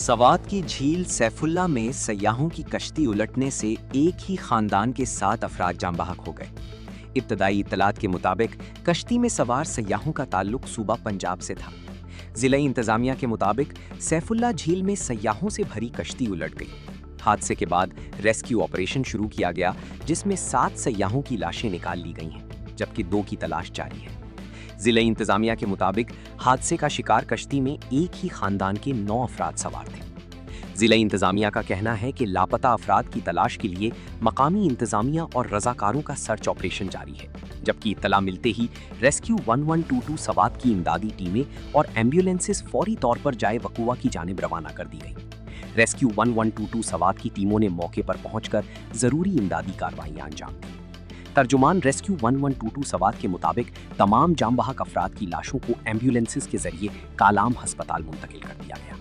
سوات کی جھیل سیف اللہ میں سیاحوں کی کشتی الٹنے سے ایک ہی خاندان کے 7 افراد جاں بحق ہو گئے۔ ابتدائی اطلاعات کے مطابق کشتی میں سوار سیاحوں کا تعلق صوبہ پنجاب سے تھا۔ ضلعی انتظامیہ کے مطابق سیف اللہ جھیل میں سیاحوں سے بھری کشتی الٹ گئی۔ حادثے کے بعد ریسکیو آپریشن شروع کیا گیا، جس میں 7 سیاحوں کی لاشیں نکال لی گئی ہیں، جبکہ 2 کی تلاش جاری ہے۔ ضلعی انتظامیہ کے مطابق حادثے کا شکار کشتی میں ایک ہی خاندان کے 9 افراد سوار تھے۔ ضلعی انتظامیہ کا کہنا ہے کہ لاپتہ افراد کی تلاش کے لیے مقامی انتظامیہ اور رضاکاروں کا سرچ آپریشن جاری ہے، جبکہ اطلاع ملتے ہی ریسکیو 1122 سوات کی امدادی ٹیمیں اور ایمبولینسز فوری طور پر جائے وقوع کی جانب روانہ کر دی گئیں۔ ریسکیو 1122 سوات کی ٹیموں نے موقع پر پہنچ کر ضروری امدادی کارروائیاں انجام دیں۔ ترجمان ریسکیو 1122 سوات کے مطابق تمام جاں بحق افراد کی لاشوں کو ایمبولینسز کے ذریعے کالام ہسپتال منتقل کر دیا گیا۔